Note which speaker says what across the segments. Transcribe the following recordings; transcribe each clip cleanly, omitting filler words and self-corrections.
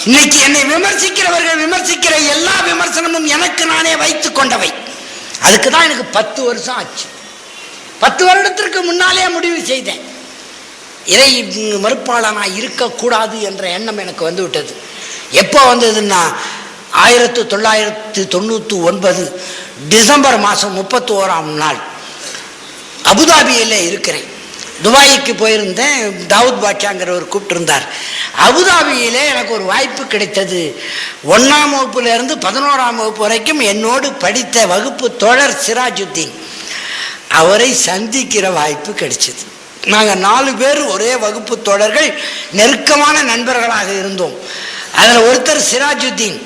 Speaker 1: இன்னைக்கு என்னை விமர்சிக்கிறவர்கள் விமர்சிக்கிற எல்லா விமர்சனமும் எனக்கு நானே வைத்துக் கொண்டவை. அதுக்குதான் எனக்கு 10 வருஷம் ஆச்சு. 10 வருடத்திற்கு முன்னாலே முடிவு செய்தேன், இறை மறுப்பாளனா இருக்கக்கூடாது என்ற எண்ணம் எனக்கு வந்து விட்டது. எப்போ வந்ததுன்னா 1999 டிசம்பர் மாதம் 31ஆம் நாள் அபுதாபியில் இருக்கிறேன். துபாய்க்கு போயிருந்தேன். தாவூத் பாட்சாங்கிறவர் கூப்பிட்டுருந்தார். அபுதாபியில் எனக்கு ஒரு வாய்ப்பு கிடைத்தது. 1ஆம் வகுப்புலேருந்து 11ஆம் வகுப்பு வரைக்கும் என்னோடு படித்த வகுப்பு தோழர் சிராஜுத்தீன், அவரை சந்திக்கிற வாய்ப்பு கிடைச்சது. நாங்கள் 4 பேர் ஒரே வகுப்பு தோழர்கள், நெருக்கமான நண்பர்களாக இருந்தோம். அதில் ஒருத்தர் சிராஜுத்தீன்,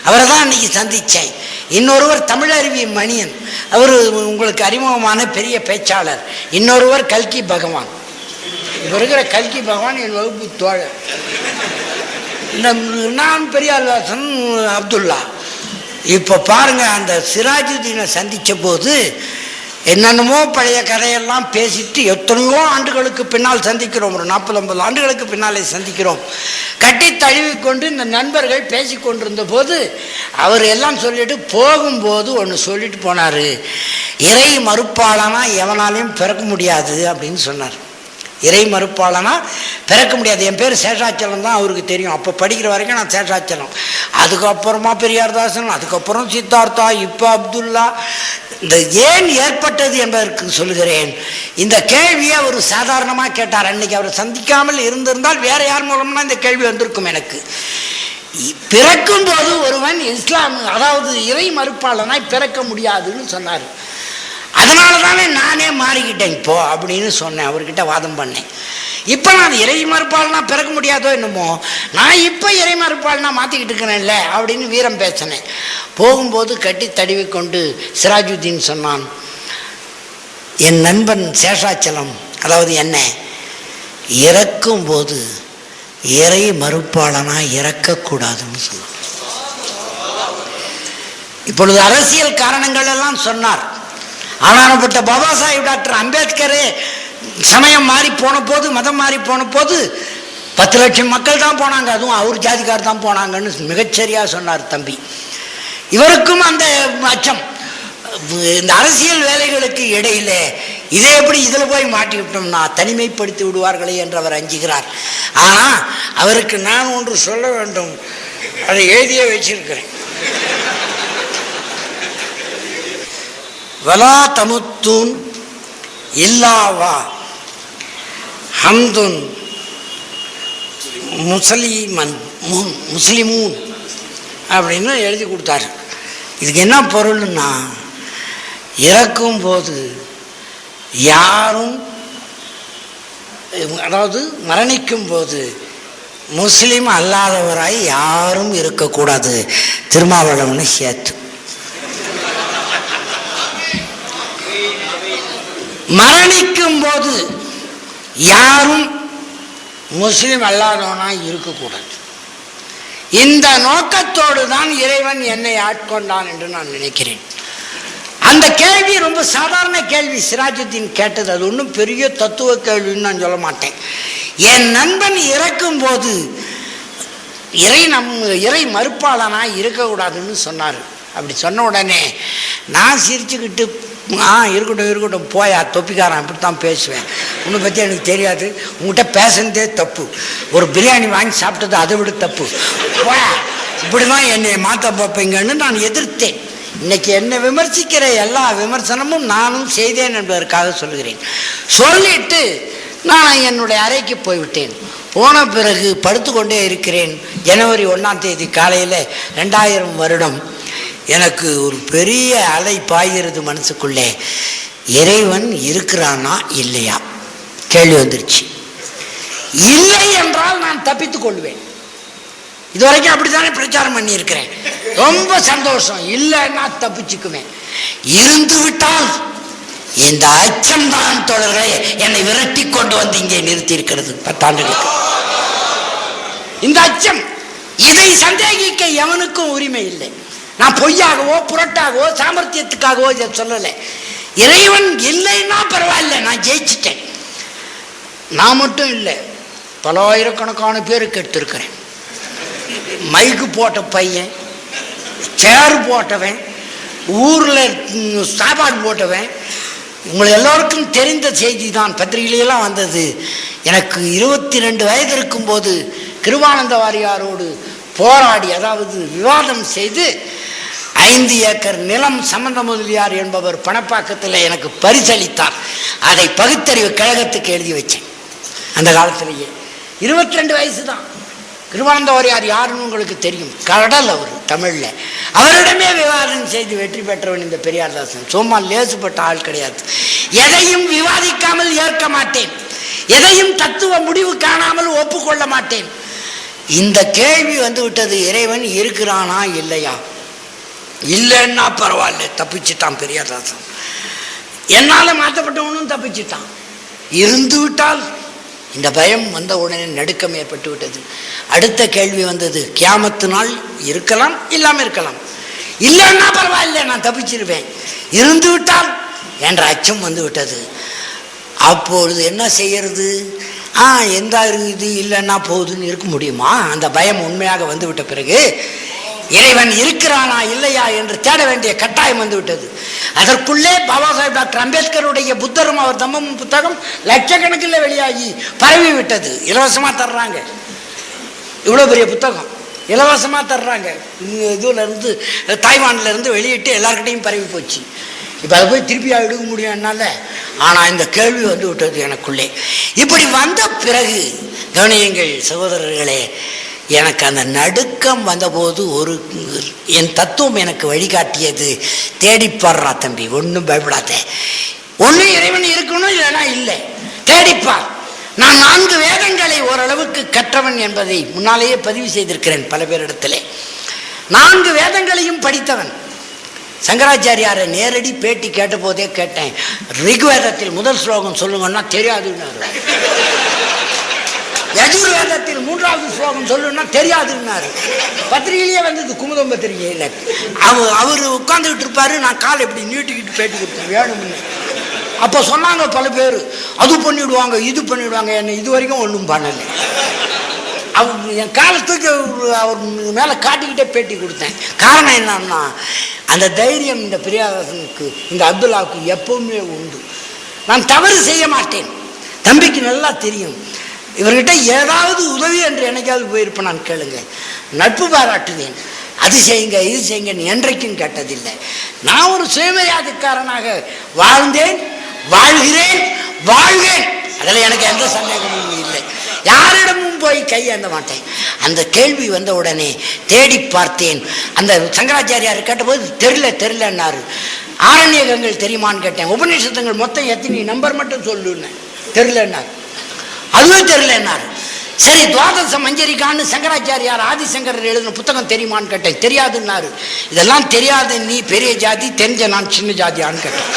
Speaker 1: அவரை தான் அன்னைக்கு சந்தித்தேன். இன்னொருவர் தமிழருவி மணியன், அவர் உங்களுக்கு அறிமுகமான பெரிய பேச்சாளர். இன்னொருவர் கல்கி பகவான். இப்போ இருக்கிற கல்கி பகவான் என் வகுப்பு தோழர். நான் பெரியாழ்வாசன் அப்துல்லா. இப்போ பாருங்க, அந்த சிராஜுதீனை சந்தித்த போது என்னென்னமோ பழைய கதையெல்லாம் பேசிட்டு எத்தனையோ ஆண்டுகளுக்கு பின்னால் சந்திக்கிறோம். ஒரு 40-50 ஆண்டுகளுக்கு பின்னாலே சந்திக்கிறோம். கட்டி தழுவிக்கொண்டு இந்த நண்பர்கள் பேசி கொண்டிருந்த போது அவர் எல்லாம் சொல்லிட்டு போகும்போது ஒன்று சொல்லிட்டு போனார், இறை மறுப்பாளனா எவனாலையும் பிறக்க முடியாது அப்படின்னு சொன்னார். இறை மறுப்பாளனா பிறக்க முடியாது. என் பேர் சேஷாச்சலம் தான் அவருக்கு தெரியும். அப்போ படிக்கிற வரைக்கும் நான் சேஷாச்சலம், அதுக்கப்புறமா பெரியார்தாசன், அதுக்கப்புறம் சித்தார்த்தா, இப்போ அப்துல்லா. இந்த ஏன் ஏற்பட்டது என்பதற்கு சொல்லுகிறேன். இந்த கேள்வியை அவர் சாதாரணமாக கேட்டார். அன்னைக்கு அவர் சந்திக்காமல் இருந்திருந்தால் வேற யார் மூலம்னா இந்த கேள்வி வந்திருக்கும் எனக்கு. பிறக்கும் போது ஒருவன் இஸ்லாம், அதாவது இறை மறுப்பாளனாய் பிறக்க முடியாதுன்னு சொன்னார். அதனால தானே நானே மாறிக்கிட்டேன் இப்போ அப்படின்னு சொன்னேன், அவர்கிட்ட வாதம் பண்ணேன். இப்போ நான் இறை மறுப்பாளனா பிறக்க முடியாதோ என்னமோ, நான் இப்போ இறை மறுப்பாளனா மாற்றிக்கிட்டு இருக்கிறேன்ல அப்படின்னு வீரம் பேசினேன். போகும்போது கட்டி தழுவிக்கொண்டு சிராஜுத்தீன் சொன்னான், என் நண்பன் சேஷாச்சலம், அதாவது என்ன, இறக்கும்போது இறை மறுப்பாளனா இறக்கக்கூடாதுன்னு சொன்னான். இப்பொழுது அரசியல் காரணங்கள் எல்லாம் சொன்னார். ஆனானப்பட்ட பாபா சாஹிப் டாக்டர் அம்பேத்கரே சமயம் மாறி போன போது, மதம் மாறி போன போது 10 லட்சம் மக்கள் தான் போனாங்க, அதுவும் அவர் ஜாதிக்கார் தான் போனாங்கன்னு மிகச்சரியாக சொன்னார் தம்பி. இவருக்கும் அந்த அச்சம். இந்த அரசியல் வேலைகளுக்கு இடையில இதே எப்படி இதில் போய் மாட்டி விட்டோம்னா தனிமைப்படுத்தி விடுவார்களே என்று அவர் அஞ்சுகிறார். ஆனால் அவருக்கு நான் ஒன்று சொல்ல வேண்டும், அதை எழுதியே வச்சிருக்கிறேன். வலா தமுத்தூன் இல்லாவா ஹம்துன் முஸ்லிமூன் அப்படின்னு எழுதி கொடுத்தாரு. இதுக்கு என்ன பொருள்னா, இறக்கும் போது யாரும், அதாவது மரணிக்கும் போது முஸ்லீம் அல்லாதவராய் யாரும் இருக்கக்கூடாது, திருமாவளவனை சேர்த்து. மரணிக்கும் போது யாரும் முஸ்லிம் அல்லாதவனாய் இருக்கக்கூடாது. இந்த நோக்கத்தோடு தான் இறைவன் என்னை ஆட்கொண்டான் என்று நான் நினைக்கிறேன். அந்த கேள்வி ரொம்ப சாதாரண கேள்வி சிராஜுத்தீன் கேட்டது. அது ஒன்றும் பெரிய தத்துவ கேள்வின்னு நான் சொல்ல மாட்டேன். என் நண்பன் இறக்கும் போது இறை மறுப்பாளனாய் இருக்கக்கூடாதுன்னு சொன்னார். அப்படி சொன்ன உடனே நான் சிரிச்சுக்கிட்டு, இருக்கட்டும் போயா தொப்பிக்காரன், இப்படித்தான் பேசுவேன், உன்னை பற்றி எனக்கு தெரியாது, உங்கள்கிட்ட பேசுனதே தப்பு, ஒரு பிரியாணி வாங்கி சாப்பிட்டது அதை விட தப்பு, போயா, இப்படிதான் என்னை மாற்ற பார்ப்பீங்கன்னு நான் எதிர்த்தேன். இன்னைக்கு என்னை விமர்சிக்கிற எல்லா விமர்சனமும் நானும் செய்தேன் என்பதற்காக சொல்கிறேன். சொல்லிட்டு நான் என்னுடைய அறைக்கு போய்விட்டேன். போன பிறகு படுத்துக்கொண்டே இருக்கிறேன். ஜனவரி 1ஆம் தேதி காலையில் 2000 வருடம் எனக்கு ஒரு பெரிய அலை பாய்கிறது மனசுக்குள்ளே. இறைவன் இருக்கிறானா இல்லையா கேள்வி வந்துருச்சு. இல்லை என்றால் நான் தப்பித்துக் கொள்வேன். இதுவரைக்கும் அப்படித்தானே பிரச்சாரம் பண்ணி இருக்கிறேன். ரொம்ப சந்தோஷம். இல்லைன்னா தப்பிச்சுக்குவேன். இருந்து விட்டால் இந்த அச்சம் தான் தொடர்களை என்னை விரட்டி கொண்டு வந்து இங்கே நிறுத்தி இருக்கிறது 10 ஆண்டுகளுக்கு. இந்த அச்சம், இதை சந்தேகிக்க எவனுக்கும் உரிமை இல்லை. நான் பொய்யாகவோ புரட்டாகவோ சாமர்த்தியத்துக்காகவோ இதை சொல்லலை. இறைவன் இல்லைன்னா பரவாயில்ல, நான் ஜெயிச்சிட்டேன். நான் மட்டும் இல்லை, பல ஆயிரக்கணக்கான பேருக்கு எடுத்திருக்கிறேன். மைக்கு போட்ட பையன், சேர் போட்டவன், ஊரில் சாப்பாடு போட்டவன். உங்களை எல்லோருக்கும் தெரிந்த செய்தி தான், பத்திரிகையிலாம் வந்தது. எனக்கு 22 வயது இருக்கும்போது கிருபானந்த வாரியாரோடு போராடி, அதாவது விவாதம் செய்து 5 ஏக்கர் நிலம் சம்பந்த முதலியார் என்பவர் பணப்பாக்கத்தில் எனக்கு பரிசளித்தார். அதை பகுத்தறிவு கழகத்துக்கு எழுதி வச்சேன். அந்த காலத்திலேயே 22 வயசு தான். கிருபானந்த வாரியார் யாருன்னு உங்களுக்கு தெரியும், கடல் அவர் தமிழில். அவரிடமே விவாதம் செய்து வெற்றி பெற்றவன் இந்த பெரியார்தாசன். சும்மா லேசுப்பட்ட ஆள் கிடையாது. எதையும் விவாதிக்காமல் ஏற்க மாட்டேன், எதையும் தத்துவ முடிவு காணாமல் ஒப்புக்கொள்ள மாட்டேன். இந்த கேள்வி வந்து விட்டது, இறைவன் இருக்கிறானா இல்லையா? இல்லைன்னா பரவாயில்ல, தப்பிச்சுட்டான் பெரியார்தாசன். என்னால் மாற்றப்பட்டவனும் தப்பிச்சுட்டான். இருந்து விட்டால் இந்த பயம் வந்த உடனே நடுக்கம் ஏற்பட்டு விட்டது. அடுத்த கேள்வி வந்தது, கியாமத்து நாள் இருக்கலாம் இல்லாமல் இருக்கலாம். இல்லைன்னா பரவாயில்ல, நான் தப்பிச்சிருவேன். இருந்து விட்டால் என்ற அச்சம் வந்து விட்டது. அப்பொழுது என்ன செய்யறது? எந்த இது இல்லைன்னா போகுதுன்னு இருக்க முடியுமா? அந்த பயம் உண்மையாக வந்து விட்ட பிறகு இறைவன் இருக்கிறானா இல்லையா என்று தேட வேண்டிய கட்டாயம் வந்து விட்டது. அதற்குள்ளே பாபா சாஹேப் டாக்டர் அம்பேத்கருடைய புத்தரும் அவர் தம்மமும் புத்தகம் லட்சக்கணக்கில் வெளியாகி பரவி விட்டது. இலவசமாக தர்றாங்க, இவ்வளோ பெரிய புத்தகம் இலவசமாக தர்றாங்க. இதுல இருந்து தாய்வான்ல இருந்து வெளியிட்டு எல்லார்கிட்டையும் பரவி போச்சு. இப்போ அதை போய் திருப்பி எடுக்க முடியும் என்னால். ஆனால் இந்த கேள்வி வந்து விட்டது எனக்குள்ளே. இப்படி வந்த பிறகு கவனியுங்கள் சகோதரர்களே, எனக்கு அந்த நடுக்கம் வந்தபோது என் தத்துவம் எனக்கு வழிகாட்டியது, தேடிப்பாடுறா தம்பி, ஒன்றும் பயப்படாத, ஒன்றும் இறைவன் இருக்கணும் இல்லைன்னா இல்லை, தேடிப்பார். நான் 4 வேதங்களை ஓரளவுக்கு கற்றவன் என்பதை முன்னாலேயே பதிவு செய்திருக்கிறேன் பல பேரிடத்திலே. 4 வேதங்களையும் படித்தவன். சங்கராச்சாரியாரை நேரடி பேட்டி கேட்ட போதே கேட்டேன், ரிக்வேதத்தில் முதல் ஸ்லோகம் சொல்லுங்கன்னா தெரியாதுன்னு, யஜுர்வேதத்தில் 3வது ஸ்லோகம் சொல்லுன்னா தெரியாதுன்னாரு. பத்திரிகையிலேயே வந்தது, குமுதம் பத்திரிகையில். அவர் உட்காந்துக்கிட்டு இருப்பாரு, நான் காலை எப்படி நீட்டிக்கிட்டு பேட்டி கொடுத்தேன் வேணும்னு. அப்போ சொன்னாங்க பல பேர், அது பண்ணிவிடுவாங்க இது பண்ணிவிடுவாங்க, என்ன இது வரைக்கும் ஒன்றும் பண்ணலை. அவர் என் காலத்துக்கு அவர் மேலே காட்டிக்கிட்டே பேட்டி கொடுத்தேன். காரணம் என்னன்னா, அந்த தைரியம் இந்த பெரியாரனுக்கு, இந்த அப்துல்லாவுக்கு எப்பவுமே உண்டு. நான் தவறு செய்ய மாட்டேன், தம்பிக்கு நல்லா தெரியும். இவர்கிட்ட ஏதாவது உதவி என்று என்னைக்காவது போயிருப்பேன் நான், கேளுங்க, நட்பு பாராட்டுவேன், அது செய்யுங்க இது செய்யுங்க என்றைக்கும் கேட்டதில்லை. நான் ஒரு சுயமரியாதைக்காரனாக வாழ்ந்தேன், வாழ்கிறேன், வாழ்வேன். அதில் எனக்கு எந்த சந்தேகமும் இல்லை. யாரிடமும் போய் கையேந்த மாட்டேன். அந்த கேள்வி வந்த உடனே தேடி பார்த்தேன். அந்த சங்கராச்சாரியார் கேட்டபோது தெரியலன்னாரு. ஆரண்யகங்கள் தெரியுமான்னு கேட்டேன். உபநிஷத்துங்கள் மொத்தம் எத்தனை நம்பர் மட்டும் சொல்லுன்னு, தெரியலன்னாரு. அதுவே தெரியலன்னாரு. சரி, துவாதச மஞ்சரிக்கான்னு சங்கராச்சாரியார் ஆதிசங்கரர் எழுதின புத்தகம் தெரியுமான்னு கேட்டேன். தெரியாதுன்னாரு. இதெல்லாம் தெரியாது, நீ பெரிய ஜாதி, தெரிஞ்ச நான் சின்ன ஜாதியான்னு கேட்டேன்.